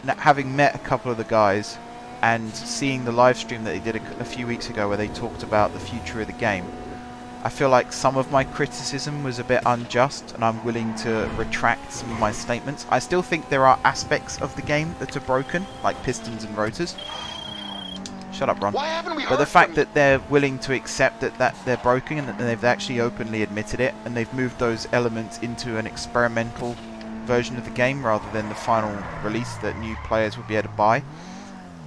having met a couple of the guys and seeing the live stream that they did a few weeks ago where they talked about the future of the game, I feel like some of my criticism was a bit unjust, and I'm willing to retract some of my statements. I still think there are aspects of the game that are broken, like pistons and rotors. Shut up, Ron. But the fact that they're willing to accept that they're broken and that they've actually openly admitted it, and they've moved those elements into an experimental version of the game rather than the final release that new players would be able to buy,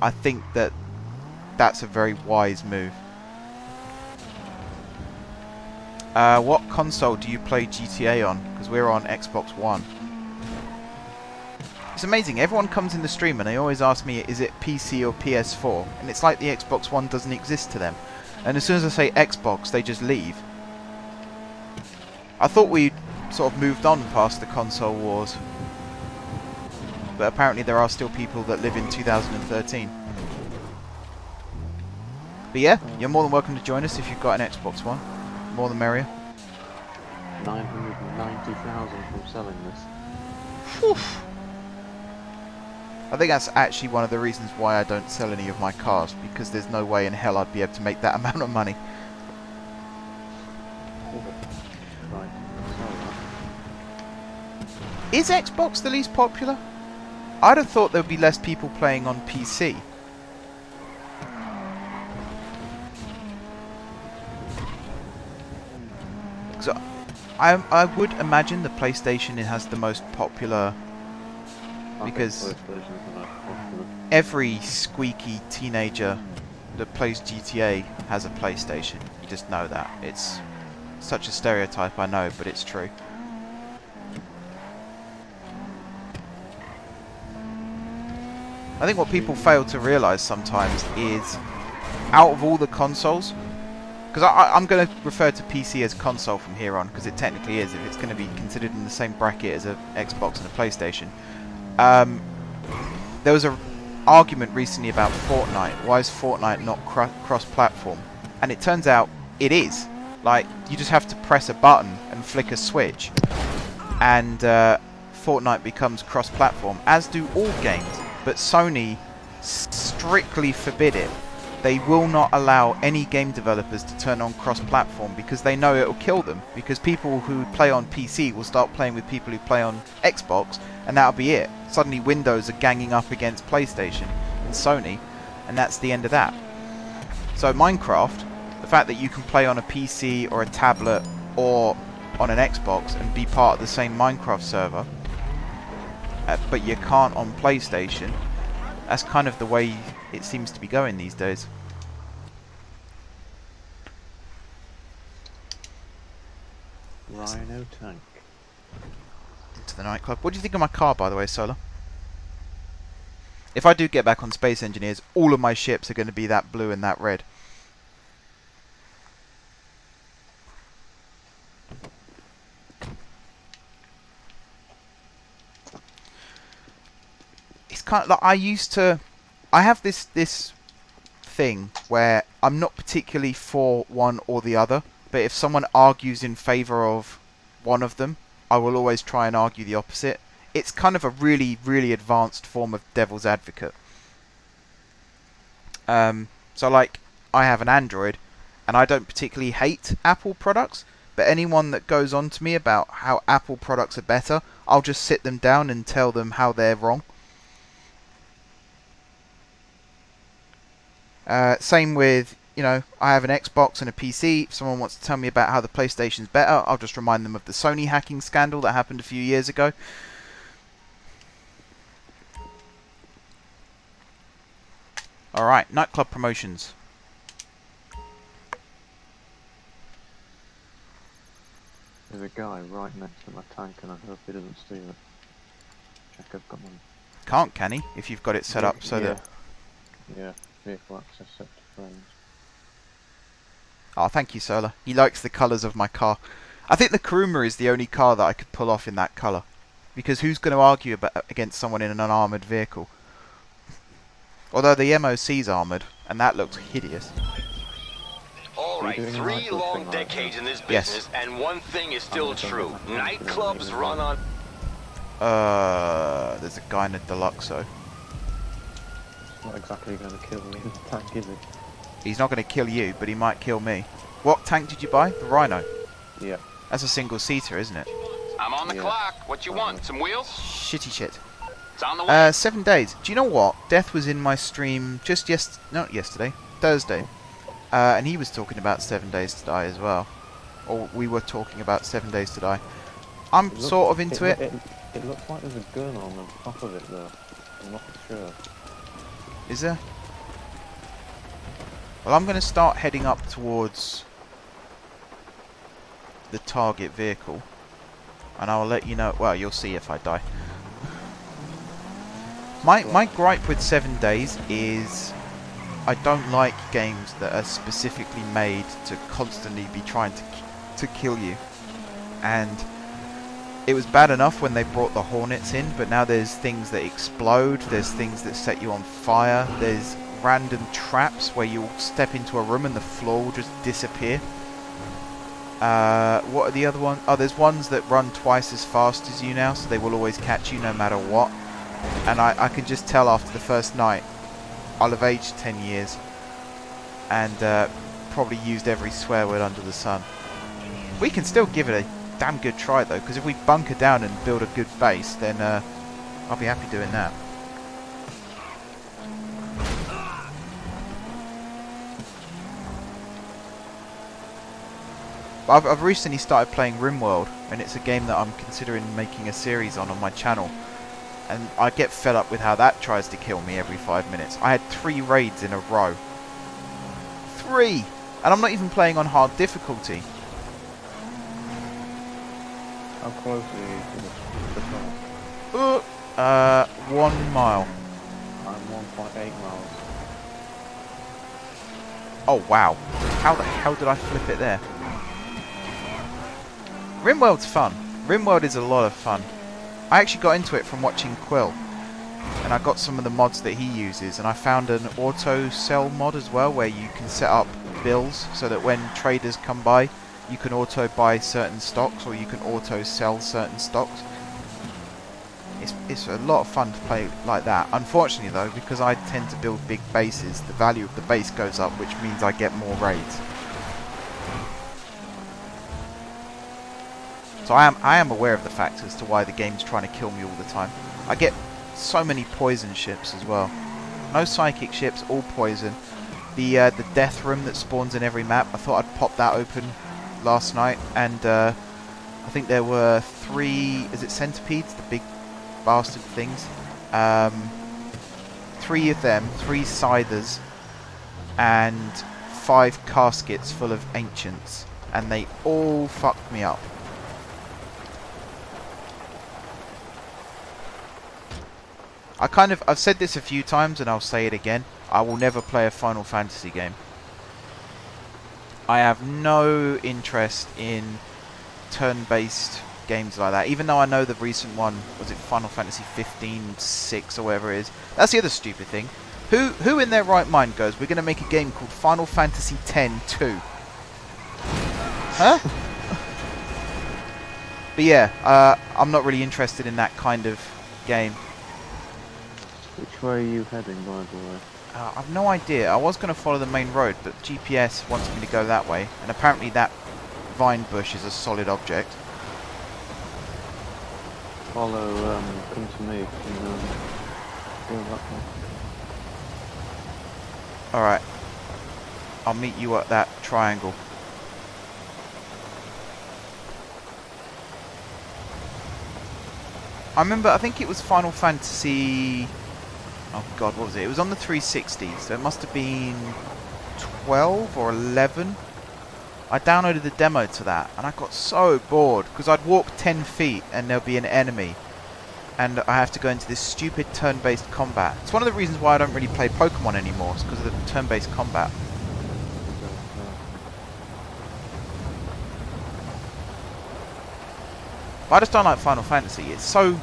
I think that that's a very wise move. What console do you play GTA on? Because we're on Xbox One. It's amazing, everyone comes in the stream and they always ask me, is it PC or PS4? And it's like the Xbox One doesn't exist to them. And as soon as I say Xbox, they just leave. I thought we'd sort of moved on past the console wars. But apparently there are still people that live in 2013. But yeah, you're more than welcome to join us if you've got an Xbox One. More the merrier. 990,000 from selling this. Whew. I think that's actually one of the reasons why I don't sell any of my cars, because there's no way in hell I'd be able to make that amount of money. Right. Is Xbox the least popular? I'd have thought there would be less people playing on PC. So I would imagine the PlayStation has the most popular, because every squeaky teenager that plays GTA has a PlayStation. You just know that. It's such a stereotype, I know, but it's true. I think what people fail to realise sometimes is, out of all the consoles, because I'm going to refer to PC as console from here on, because it technically is, if it's going to be considered in the same bracket as an Xbox and a PlayStation. There was an argument recently about Fortnite. Why is Fortnite not cross-platform? And it turns out it is. Like, you just have to press a button and flick a switch, and Fortnite becomes cross-platform, as do all games. But Sony strictly forbid it. They will not allow any game developers to turn on cross-platform because they know it will kill them. Because people who play on PC will start playing with people who play on Xbox, and that'll be it. Suddenly Windows are ganging up against PlayStation and Sony, and that's the end of that. So Minecraft, the fact that you can play on a PC or a tablet or on an Xbox and be part of the same Minecraft server, but you can't on PlayStation, that's kind of the way it seems to be going these days. Rhino tank. Into the nightclub. What do you think of my car, by the way, Solar? If I do get back on Space Engineers, all of my ships are going to be that blue and that red. It's kind of like I have this thing where I'm not particularly for one or the other, but if someone argues in favour of one of them, I will always try and argue the opposite. It's kind of a really, really advanced form of devil's advocate. So like, I have an Android, and I don't particularly hate Apple products, but anyone that goes on to me about how Apple products are better, I'll just sit them down and tell them how they're wrong. Same with, you know, I have an Xbox and a PC. If someone wants to tell me about how the PlayStation's better, I'll just remind them of the Sony hacking scandal that happened a few years ago. Alright, nightclub promotions. There's a guy right next to my tank, and I hope he doesn't steal it. Check I've got one. Can't, can he? If you've got it set up so that... Yeah, vehicle access set to frames. Oh, thank you, Solar. He likes the colours of my car. I think the Kuruma is the only car that I could pull off in that colour. Because who's going to argue against someone in an unarmoured vehicle? Although the MOC's armoured, and that looks hideous. Alright, 3 long decades in this business, and one thing is still true. Nightclubs run on... There's a guy in a Deluxo. Not exactly going to kill me in the tank, is he? He's not going to kill you, but he might kill me. What tank did you buy? The Rhino? Yeah. That's a single-seater, isn't it? I'm on the clock. What you want? Some wheels? Shitty shit. It's on the way. 7 days. Do you know what? Death was in my stream just not yesterday, Thursday. And he was talking about 7 days to die as well. Or we were talking about 7 days to die. I'm sort of into it. It looks like there's a gun on the top of it though. I'm not sure. Is there? Well, I'm going to start heading up towards the target vehicle. And I'll let you know. Well, you'll see if I die. My gripe with 7 days is I don't like games that are specifically made to constantly be trying to kill you. And it was bad enough when they brought the Hornets in, but now there's things that explode, there's things that set you on fire, there's random traps where you'll step into a room and the floor will just disappear. What are the other ones? Oh, there's ones that run twice as fast as you now, so they will always catch you no matter what. And I can just tell after the first night, I'll have aged 10 years and probably used every swear word under the sun. We can still give it a damn good try though, because if we bunker down and build a good base, then I'll be happy doing that. I've recently started playing RimWorld, and it's a game that I'm considering making a series on my channel. And I get fed up with how that tries to kill me every 5 minutes. I had 3 raids in a row. 3! And I'm not even playing on hard difficulty. How close are you to the top? 1 mile. I'm 1.8 miles. Oh wow. How the hell did I flip it there? RimWorld's fun. RimWorld is a lot of fun. I actually got into it from watching Quill, and I got some of the mods that he uses, and I found an auto sell mod as well where you can set up bills so that when traders come by you can auto buy certain stocks or you can auto sell certain stocks. It's a lot of fun to play like that. Unfortunately though, because I tend to build big bases, the value of the base goes up, which means I get more raids. So I am aware of the fact as to why the game's trying to kill me all the time. I get so many poison ships as well. No psychic ships, all poison. The death room that spawns in every map, I thought I'd pop that open last night, and I think there were 3, is it centipedes, the big bastard things? 3 of them, 3 scythers, and 5 caskets full of ancients, and they all fucked me up. I've said this a few times and I'll say it again. I will never play a Final Fantasy game. I have no interest in turn-based games like that. Even though I know the recent one, was it Final Fantasy 15-6 or whatever it is. That's the other stupid thing. Who in their right mind goes, we're going to make a game called Final Fantasy X-2? Huh? But yeah, I'm not really interested in that kind of game. Which way are you heading, by the way? I've no idea. I was going to follow the main road, but GPS wants me to go that way. And apparently that vine bush is a solid object. Follow, come to me, go that way. Alright. I'll meet you at that triangle. I remember, I think it was Final Fantasy... Oh god, what was it? It was on the 360, so it must have been 12 or 11. I downloaded the demo to that, and I got so bored, because I'd walk 10 feet and there'll be an enemy, and I have to go into this stupid turn-based combat. It's one of the reasons why I don't really play Pokemon anymore, it's because of the turn-based combat. But I just don't like Final Fantasy. It's so...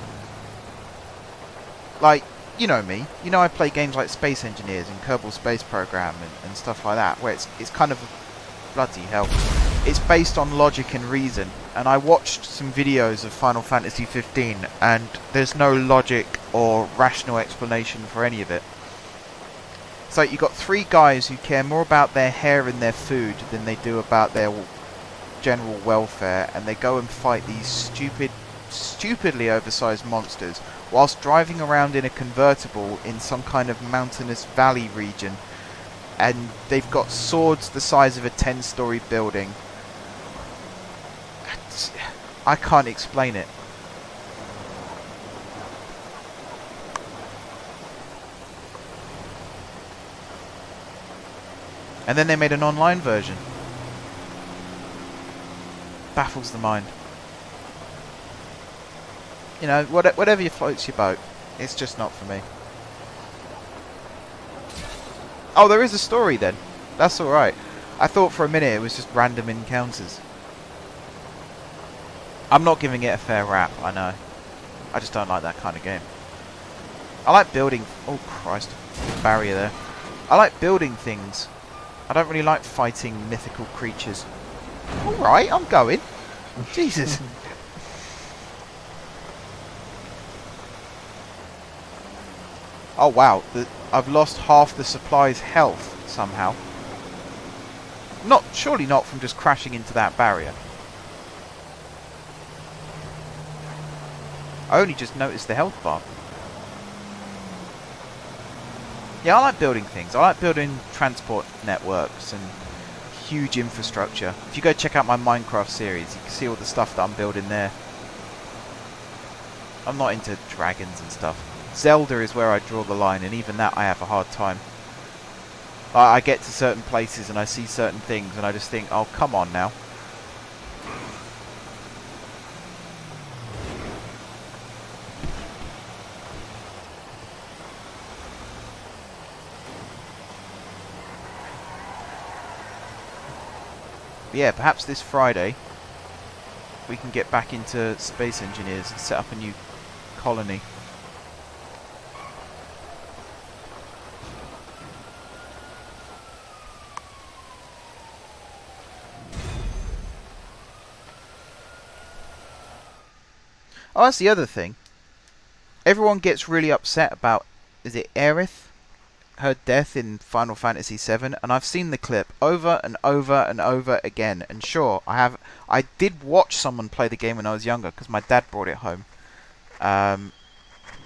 like... You know me. You know I play games like Space Engineers and Kerbal Space Program and stuff like that, where it's kind of bloody hell. It's based on logic and reason, and I watched some videos of Final Fantasy 15, and there's no logic or rational explanation for any of it. It's like you got three guys who care more about their hair and their food than they do about their general welfare, and they go and fight these stupidly oversized monsters whilst driving around in a convertible in some kind of mountainous valley region, and they've got swords the size of a 10-story building. I can't explain it. And then they made an online version. Baffles the mind. You know, whatever floats your boat. It's just not for me. Oh, there is a story then. That's alright. I thought for a minute it was just random encounters. I'm not giving it a fair rap, I know. I just don't like that kind of game. I like building... Oh, Christ. Barrier there. I like building things. I don't really like fighting mythical creatures. Alright, I'm going. Jesus. Oh wow, I've lost half the supply's health somehow. Surely not from just crashing into that barrier. I only just noticed the health bar. Yeah, I like building things. I like building transport networks and huge infrastructure. If you go check out my Minecraft series, you can see all the stuff that I'm building there. I'm not into dragons and stuff. Zelda is where I draw the line, and even that I have a hard time. I get to certain places and I see certain things and I just think, oh, come on now. Yeah, perhaps this Friday we can get back into Space Engineers and set up a new colony. Oh, that's the other thing. Everyone gets really upset about, is it Aerith? Her death in Final Fantasy VII, and I've seen the clip over and over and over again. And sure, I did watch someone play the game when I was younger because my dad brought it home.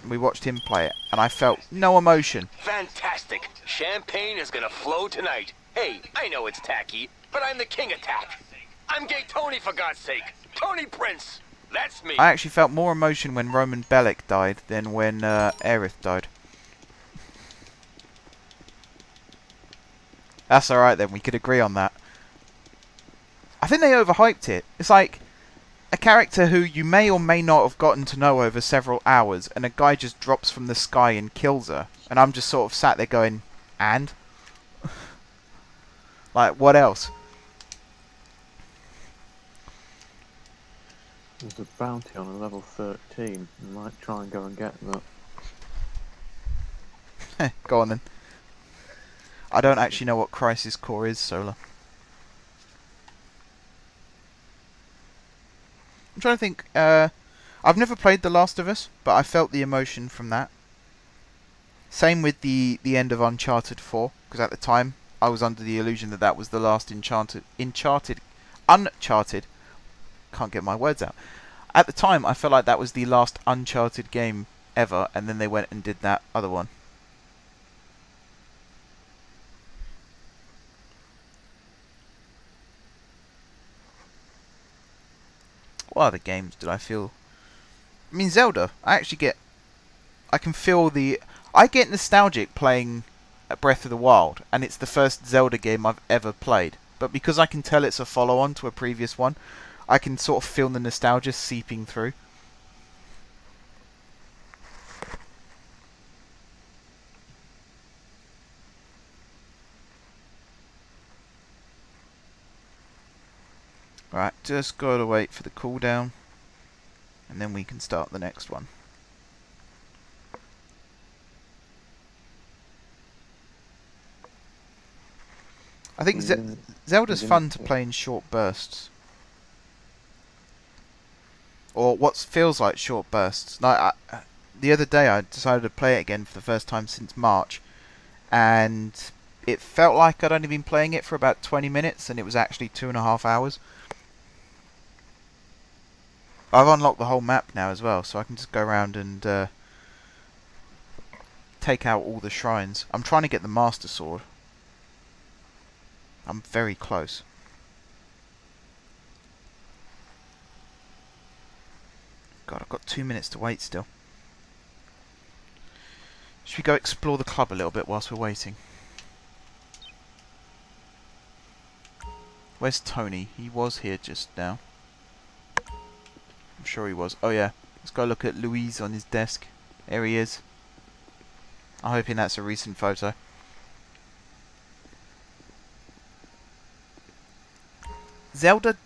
We watched him play it, and I felt no emotion. Fantastic! Champagne is gonna flow tonight. Hey, I know it's tacky, but I'm the king of tack. I'm Gay Tony, for God's sake. Tony Prince. That's me. I actually felt more emotion when Roman Bellic died than when Aerith died. That's alright then, we could agree on that. I think they overhyped it. It's like a character who you may or may not have gotten to know over several hours, and a guy just drops from the sky and kills her. And I'm just sort of sat there going, and? Like, what else? There's a bounty on a level 13. You might try and go and get that. Go on then. I don't actually know what Crisis Core is, Solar. I'm trying to think. I've never played The Last of Us, but I felt the emotion from that. Same with the end of Uncharted 4, because at the time I was under the illusion that that was the last Uncharted. Can't get my words out. At the time, I felt like that was the last Uncharted game ever, and then they went and did that other one. What other games did I feel? I mean, Zelda. I can feel I get nostalgic playing Breath of the Wild, and it's the first Zelda game I've ever played. But because I can tell it's a follow-on to a previous one, I can sort of feel the nostalgia seeping through. Right, just gotta wait for the cooldown, and then we can start the next one. I think Zelda's fun to play in short bursts. Or what feels like short bursts. Like the other day I decided to play it again for the first time since March, and it felt like I'd only been playing it for about 20 minutes, and it was actually 2.5 hours. I've unlocked the whole map now as well, so I can just go around and take out all the shrines. I'm trying to get the Master Sword. I'm very close. God, I've got 2 minutes to wait still. Should we go explore the club a little bit whilst we're waiting? Where's Tony? He was here just now. I'm sure he was. Oh yeah. Let's go look at Louise on his desk. There he is. I'm hoping that's a recent photo. Zelda,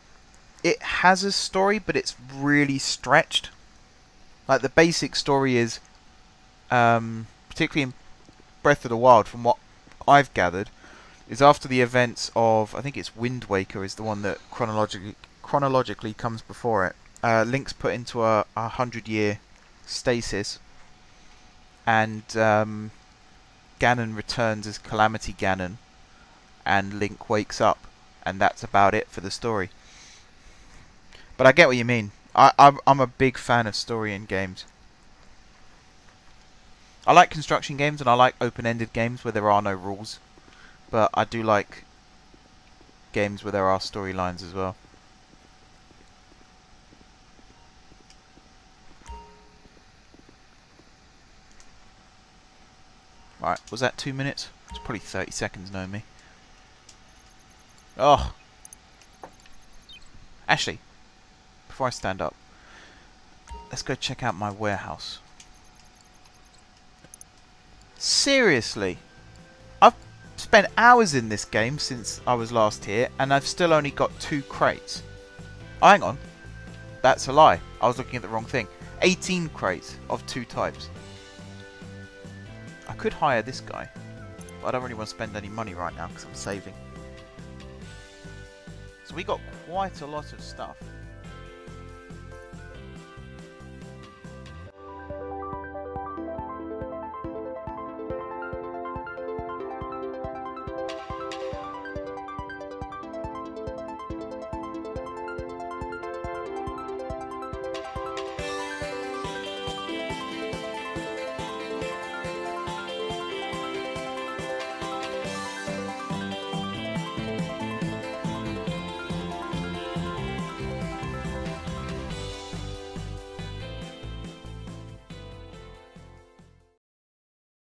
it has a story, but it's really stretched. Like, the basic story is, particularly in Breath of the Wild, from what I've gathered, is after the events of, I think it's Wind Waker is the one that chronologically comes before it. Link's put into a 100-year stasis, and Ganon returns as Calamity Ganon, and Link wakes up, and that's about it for the story. But I get what you mean. I'm a big fan of story in games. I like construction games and I like open-ended games where there are no rules, but I do like games where there are storylines as well. Right, was that 2 minutes? It's probably 30 seconds knowing me. Oh! Actually, before I stand up, let's go check out my warehouse. Seriously! I've spent hours in this game since I was last here, and I've still only got 2 crates. Oh, hang on. That's a lie. I was looking at the wrong thing. 18 crates of 2 types. I could hire this guy, but I don't really want to spend any money right now because I'm saving. So we got quite a lot of stuff.